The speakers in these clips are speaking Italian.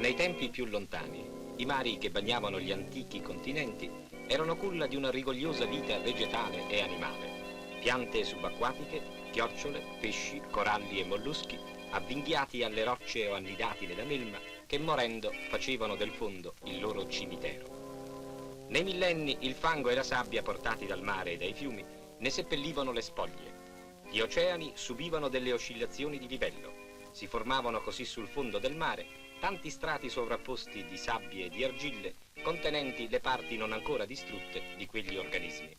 Nei tempi più lontani, i mari che bagnavano gli antichi continenti erano culla di una rigogliosa vita vegetale e animale. Piante subacquatiche, chiocciole, pesci, coralli e molluschi, avvinghiati alle rocce o annidati nella melma, che morendo facevano del fondo il loro cimitero. Nei millenni il fango e la sabbia portati dal mare e dai fiumi ne seppellivano le spoglie. Gli oceani subivano delle oscillazioni di livello. Si formavano così sul fondo del mare tanti strati sovrapposti di sabbie e di argille contenenti le parti non ancora distrutte di quegli organismi.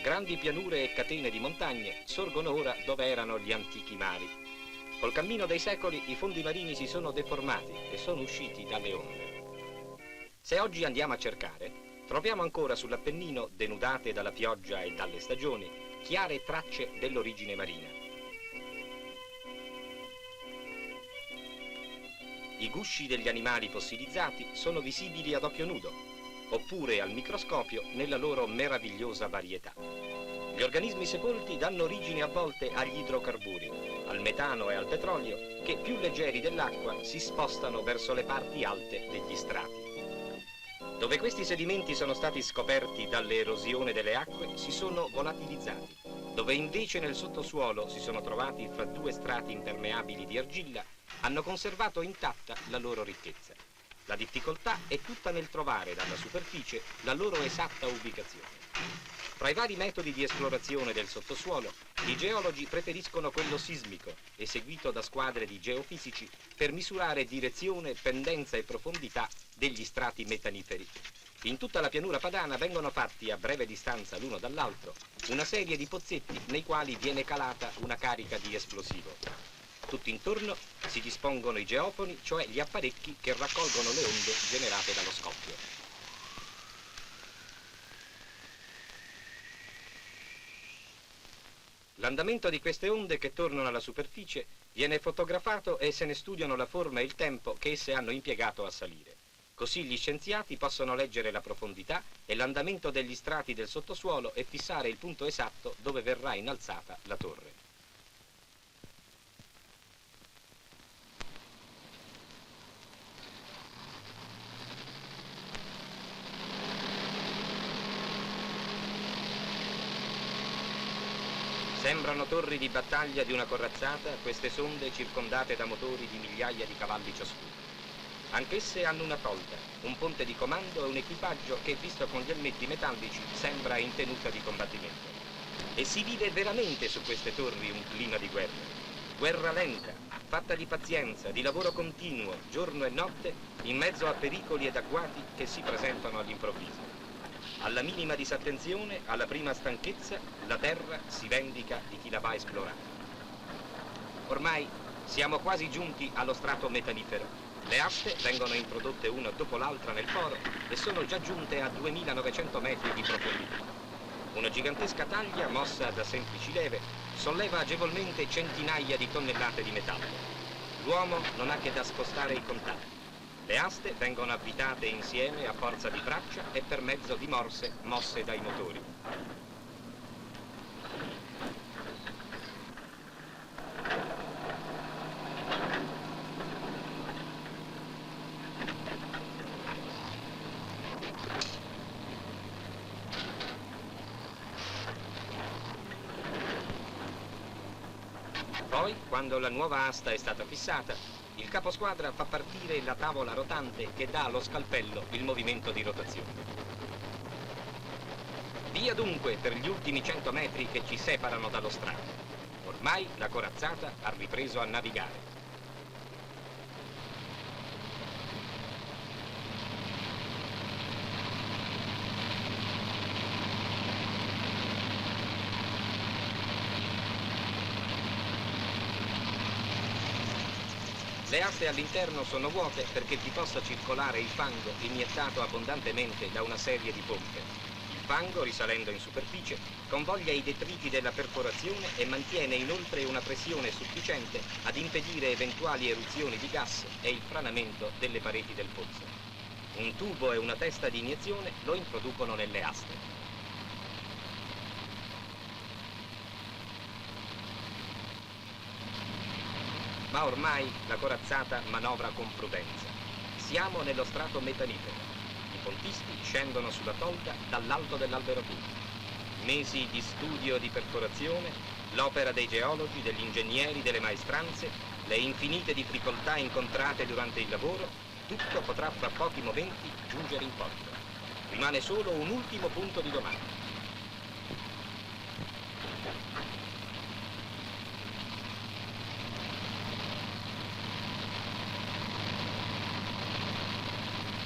Grandi pianure e catene di montagne sorgono ora dove erano gli antichi mari. Col cammino dei secoli i fondi marini si sono deformati e sono usciti dalle onde. Se oggi andiamo a cercare, troviamo ancora sull'Appennino, denudate dalla pioggia e dalle stagioni, chiare tracce dell'origine marina. I gusci degli animali fossilizzati sono visibili ad occhio nudo, oppure al microscopio nella loro meravigliosa varietà. Gli organismi sepolti danno origine a volte agli idrocarburi, al metano e al petrolio, che più leggeri dell'acqua si spostano verso le parti alte degli strati. Dove questi sedimenti sono stati scoperti dall'erosione delle acque, si sono volatilizzati. Dove invece nel sottosuolo si sono trovati fra due strati impermeabili di argilla, hanno conservato intatta la loro ricchezza. La difficoltà è tutta nel trovare dalla superficie la loro esatta ubicazione. Fra i vari metodi di esplorazione del sottosuolo, i geologi preferiscono quello sismico, eseguito da squadre di geofisici per misurare direzione, pendenza e profondità degli strati metaniferi. In tutta la pianura padana vengono fatti a breve distanza l'uno dall'altro una serie di pozzetti nei quali viene calata una carica di esplosivo. Tutto intorno si dispongono i geofoni, cioè gli apparecchi che raccolgono le onde generate dallo scoppio. L'andamento di queste onde che tornano alla superficie viene fotografato e se ne studiano la forma e il tempo che esse hanno impiegato a salire. Così gli scienziati possono leggere la profondità e l'andamento degli strati del sottosuolo e fissare il punto esatto dove verrà innalzata la torre. Sembrano torri di battaglia di una corazzata queste sonde circondate da motori di migliaia di cavalli ciascuno. Anch'esse hanno una tolda, un ponte di comando e un equipaggio che, visto con gli elmetti metallici, sembra in tenuta di combattimento. E si vive veramente su queste torri un clima di guerra. Guerra lenta, fatta di pazienza, di lavoro continuo, giorno e notte, in mezzo a pericoli ed agguati che si presentano all'improvviso. Alla minima disattenzione, alla prima stanchezza, la terra si vendica di chi la va a esplorare. Ormai siamo quasi giunti allo strato metanifero. Le aste vengono introdotte una dopo l'altra nel foro e sono già giunte a 2900 metri di profondità. Una gigantesca taglia, mossa da semplici leve, solleva agevolmente centinaia di tonnellate di metallo. L'uomo non ha che da spostare i contatti. Le aste vengono avvitate insieme a forza di braccia e per mezzo di morse mosse dai motori. Poi, quando la nuova asta è stata fissata, il caposquadra fa partire la tavola rotante che dà allo scalpello il movimento di rotazione. Via dunque per gli ultimi 100 metri che ci separano dallo strato. Ormai la corazzata ha ripreso a navigare. Le aste all'interno sono vuote perché vi possa circolare il fango iniettato abbondantemente da una serie di pompe. Il fango, risalendo in superficie, convoglia i detriti della perforazione e mantiene inoltre una pressione sufficiente ad impedire eventuali eruzioni di gas e il franamento delle pareti del pozzo. Un tubo e una testa di iniezione lo introducono nelle aste. Ma ormai la corazzata manovra con prudenza. Siamo nello strato metanifero. I pontisti scendono sulla tolda dall'alto dell'Alberobino. Mesi di studio e di perforazione, l'opera dei geologi, degli ingegneri, delle maestranze, le infinite difficoltà incontrate durante il lavoro, tutto potrà fra pochi momenti giungere in porto. Rimane solo un ultimo punto di domanda.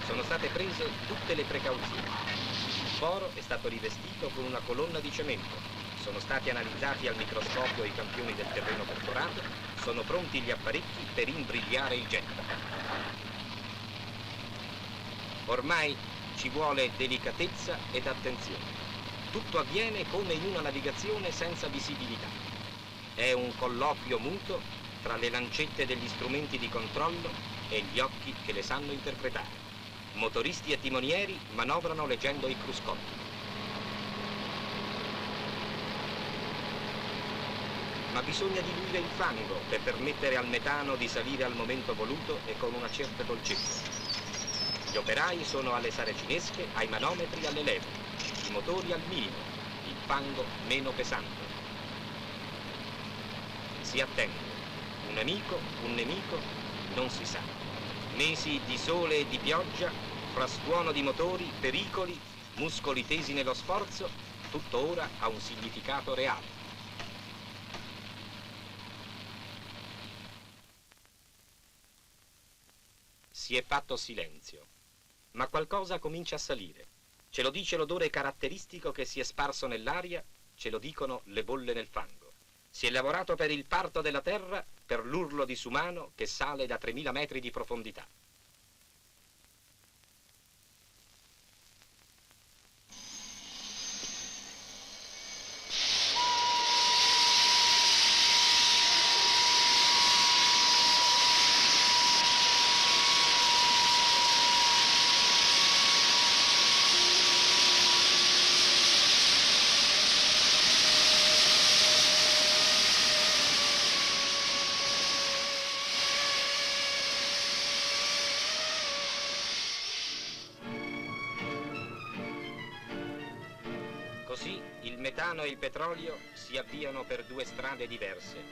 Sono state prese tutte le precauzioni. Il foro è stato rivestito con una colonna di cemento. Sono stati analizzati al microscopio i campioni del terreno perforato. Sono pronti gli apparecchi per imbrigliare il getto. Ormai ci vuole delicatezza ed attenzione. Tutto avviene come in una navigazione senza visibilità. È un colloquio muto tra le lancette degli strumenti di controllo e gli occhi che le sanno interpretare. Motoristi e timonieri manovrano leggendo i cruscotti. Ma bisogna diluire il fango per permettere al metano di salire al momento voluto e con una certa dolcezza. Gli operai sono alle saracinesche, ai manometri alle leve, i motori al minimo, il fango meno pesante. Si attende. Un amico, un nemico, non si sa. Mesi di sole e di pioggia, frastuono di motori, pericoli, muscoli tesi nello sforzo, tutto ora ha un significato reale. Si è fatto silenzio, ma qualcosa comincia a salire. Ce lo dice l'odore caratteristico che si è sparso nell'aria, ce lo dicono le bolle nel fango. Si è lavorato per il parto della terra, per l'urlo disumano che sale da 3000 metri di profondità. Così il metano e il petrolio si avviano per due strade diverse.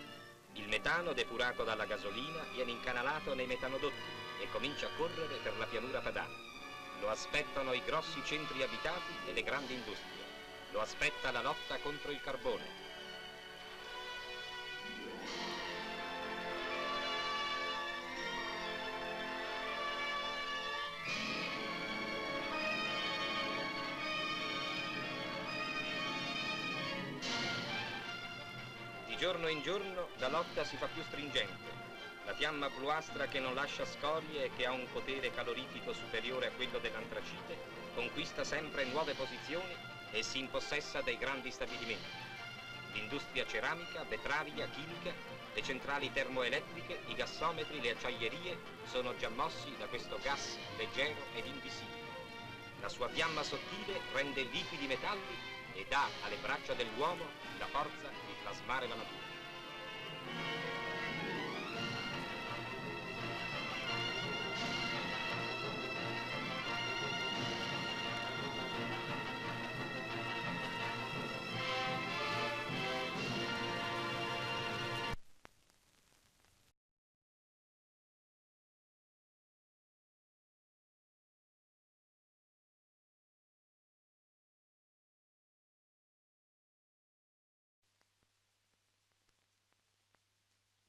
Il metano, depurato dalla gasolina, viene incanalato nei metanodotti e comincia a correre per la pianura padana. Lo aspettano i grossi centri abitati e le grandi industrie. Lo aspetta la lotta contro il carbone. Di giorno in giorno la lotta si fa più stringente. La fiamma bluastra che non lascia scorie e che ha un potere calorifico superiore a quello dell'antracite conquista sempre nuove posizioni e si impossessa dei grandi stabilimenti. L'industria ceramica, vetraria, chimica, le centrali termoelettriche, i gassometri, le acciaierie sono già mossi da questo gas leggero ed invisibile. La sua fiamma sottile rende liquidi i metalli e dà alle braccia dell'uomo la forza di plasmare la natura.